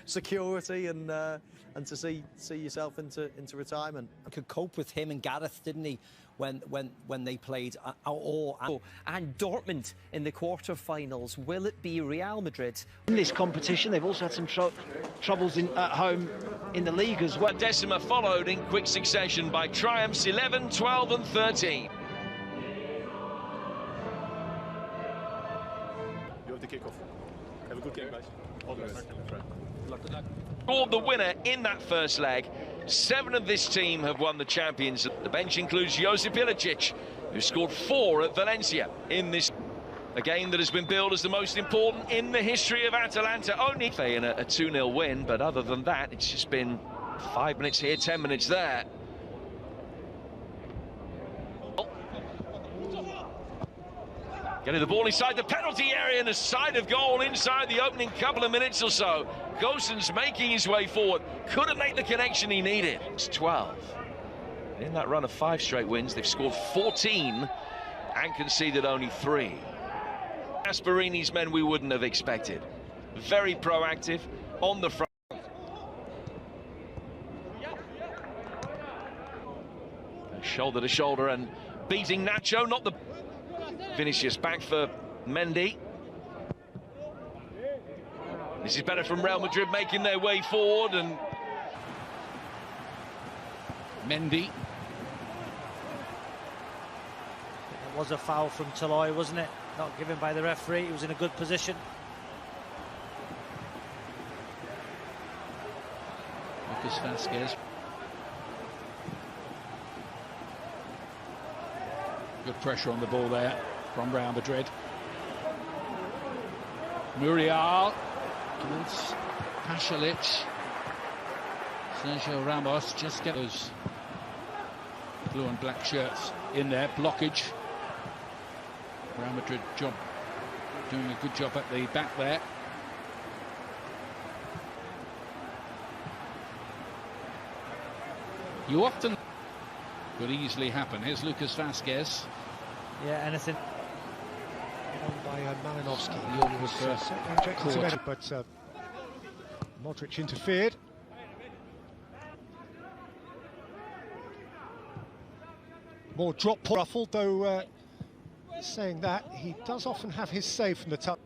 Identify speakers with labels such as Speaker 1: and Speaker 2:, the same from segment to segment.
Speaker 1: security and to see yourself into retirement.
Speaker 2: Could cope with him and Gareth, didn't he, when they played?
Speaker 3: And Dortmund in the quarter-finals. Will it be Real Madrid?
Speaker 4: In this competition, they've also had some troubles at home in the league as well.
Speaker 5: Decima followed in quick succession by triumphs 11, 12 and 13.
Speaker 6: You have the kick-off. Have a good game, guys. All the best. Good luck.
Speaker 5: Scored the winner in that first leg. 7 of this team have won the Champions. The bench includes Josip Ilicic, who scored 4 at Valencia in this. A game that has been billed as the most important in the history of Atalanta. Only in a 2-0 win, but other than that, it's just been 5 minutes here, 10 minutes there. Getting the ball inside the penalty area and a side of goal inside the opening couple of minutes or so. Gosens making his way forward. Couldn't make the connection he needed. It's 12. In that run of 5 straight wins, they've scored 14 and conceded only 3. Gasparini's men we wouldn't have expected. Very proactive on the front. Shoulder to shoulder and beating Nacho, not the... Vinicius back for Mendy. This is better from Real Madrid making their way forward, and
Speaker 7: Mendy.
Speaker 4: It was a foul from Toloi, wasn't it? Not given by the referee. He was in a good position.
Speaker 7: Lucas Vázquez. Good pressure on the ball there from Real Madrid. Muriel towards Pasalic. Sergio Ramos just get those blue and black shirts in there. Blockage. Real Madrid doing a good job at the back there. You often could easily happen. Here's Lucas Vázquez.
Speaker 4: Yeah, anything.
Speaker 8: By Malinovsky. But Modric interfered. More drop ruffled, though saying that, he does often have his save from the top.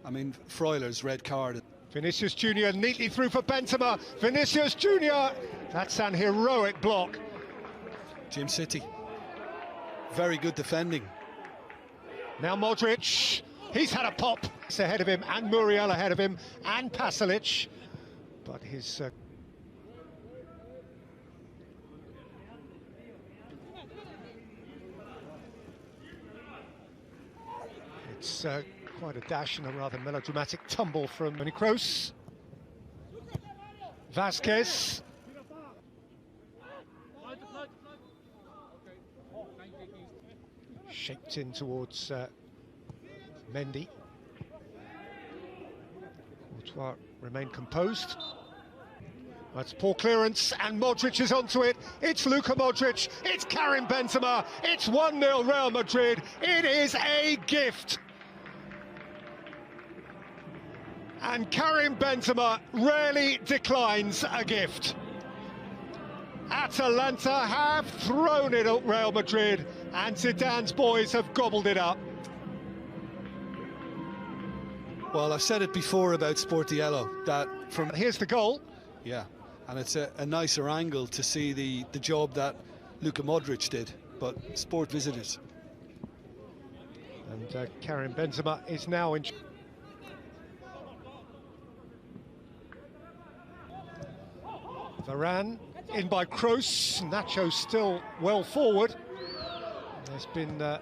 Speaker 9: I mean, Freuler's red card.
Speaker 8: Vinicius Junior neatly through for Benzema. Vinicius Junior, that's an heroic block.
Speaker 9: Jim City, very good defending.
Speaker 8: Now Modric, he's had a pop. It's ahead of him, and Muriel ahead of him, and Pasalic. But his... It's quite a dash and a rather melodramatic tumble from Toni Kroos. Vázquez. Shaped in towards Mendy. Courtois remained composed. That's poor clearance, and Modric is onto it. It's Luka Modric, it's Karim Benzema, it's 1-0 Real Madrid. It is a gift. And Karim Benzema rarely declines a gift. Atalanta have thrown it at Real Madrid, and Zidane's boys have gobbled it up.
Speaker 9: Well, I've said it before about Sportiello, that from...
Speaker 8: Here's the goal.
Speaker 9: Yeah, and it's a nicer angle to see the job that Luka Modric did, but Sport visitors.
Speaker 8: And Karim Benzema is now in... Varane in by Kroos. Nacho still well forward. There's been a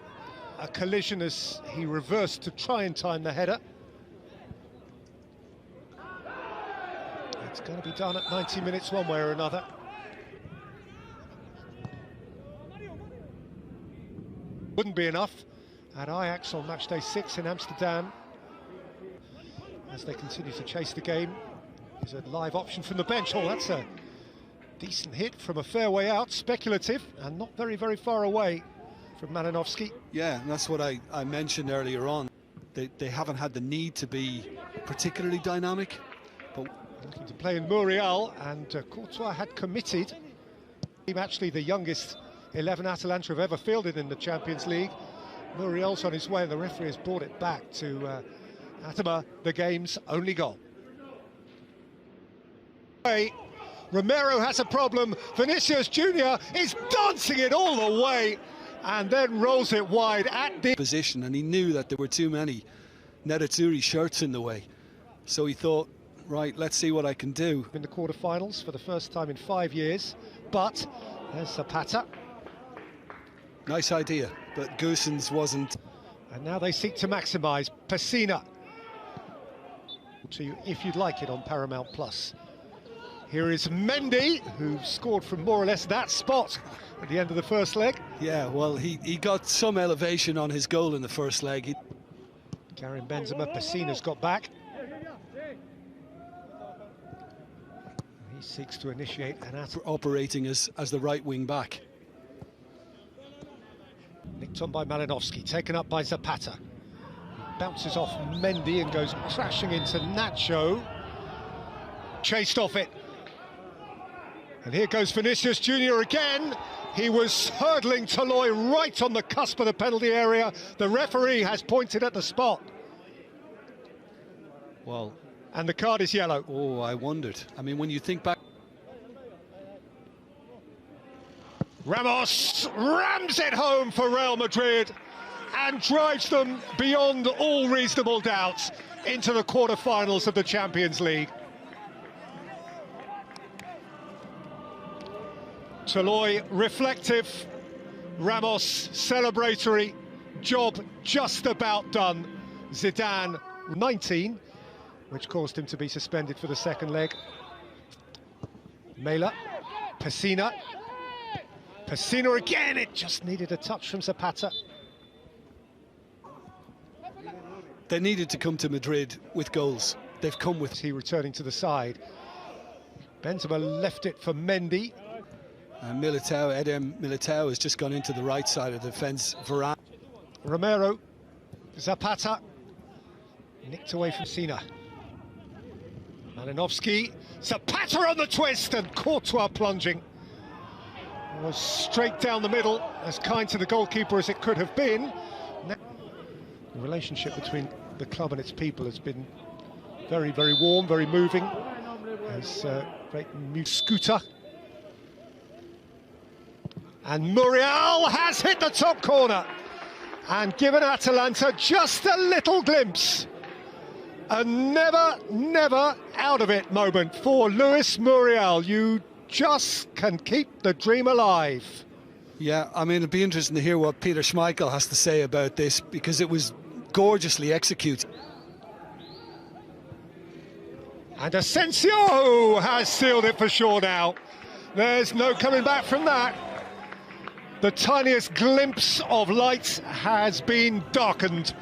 Speaker 8: collision as he reversed to try and time the header. It's going to be done at 90 minutes one way or another. Wouldn't be enough at Ajax on matchday 6 in Amsterdam. As they continue to chase the game, there's a live option from the bench. Oh, that's a decent hit from a fair way out, speculative, and not very, very far away from Malinovsky.
Speaker 9: Yeah, and that's what I mentioned earlier on. They haven't had the need to be particularly dynamic. But
Speaker 8: looking to play in Muriel, and Courtois had committed. Actually the youngest 11 Atalanta have ever fielded in the Champions League. Muriel's on his way, and the referee has brought it back to Atama, the game's only goal. Romero has a problem. Vinicius Jr. is dancing it all the way and then rolls it wide at the
Speaker 9: position, and he knew that there were too many Nerazzurri shirts in the way. So he thought, right, let's see what I can do.
Speaker 8: In the quarter-finals for the first time in 5 years, but there's Zapata.
Speaker 9: Nice idea, but Goossens wasn't.
Speaker 8: And now they seek to maximise. Pessina. To you, if you'd like it, on Paramount Plus. Here is Mendy, who scored from more or less that spot at the end of the first leg.
Speaker 9: Yeah, well, he got some elevation on his goal in the first leg.
Speaker 8: Karim Benzema, Pessina's got back. He seeks to initiate an attack.
Speaker 9: Operating as the right wing back.
Speaker 8: Nicked on by Malinowski, taken up by Zapata. He bounces off Mendy and goes crashing into Nacho. Chased off it. And here goes Vinicius Jr. again. He was hurdling Toloi right on the cusp of the penalty area. The referee has pointed at the spot.
Speaker 9: Well,
Speaker 8: and the card is yellow.
Speaker 9: Oh, I wondered. I mean, when you think back.
Speaker 8: Ramos rams it home for Real Madrid and drives them beyond all reasonable doubts into the quarter-finals of the Champions League. Toloi reflective, Ramos celebratory, job just about done. Zidane 19, which caused him to be suspended for the second leg. Mela, Pessina. Pessina again, it just needed a touch from Zapata.
Speaker 9: They needed to come to Madrid with goals. They've come with.
Speaker 8: He returning to the side. Benzema left it for Mendy.
Speaker 9: And Edem Militao has just gone into the right side of the defence. Varane.
Speaker 8: Romero, Zapata, nicked away from Sina. Malinowski, Zapata on the twist, and Courtois plunging. It was straight down the middle, as kind to the goalkeeper as it could have been. The relationship between the club and its people has been very, very warm, very moving. As great Scooter. And Muriel has hit the top corner and given Atalanta just a little glimpse. A never out of it moment for Luis Muriel. You just can keep the dream alive.
Speaker 9: Yeah, I mean, it'd be interesting to hear what Peter Schmeichel has to say about this, because it was gorgeously executed.
Speaker 8: And Asensio has sealed it for sure now. There's no coming back from that. The tiniest glimpse of light has been darkened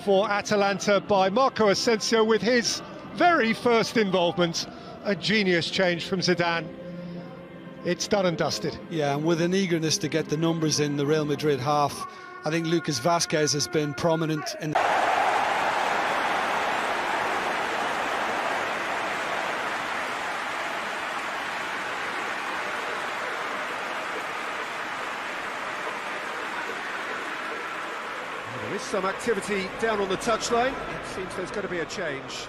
Speaker 8: for Atalanta by Marco Asensio with his very first involvement. A genius change from Zidane. It's done and dusted.
Speaker 9: Yeah, and with an eagerness to get the numbers in the Real Madrid half, I think Lucas Vázquez has been prominent in.
Speaker 8: There is some activity down on the touchline. It seems there's going to be a change.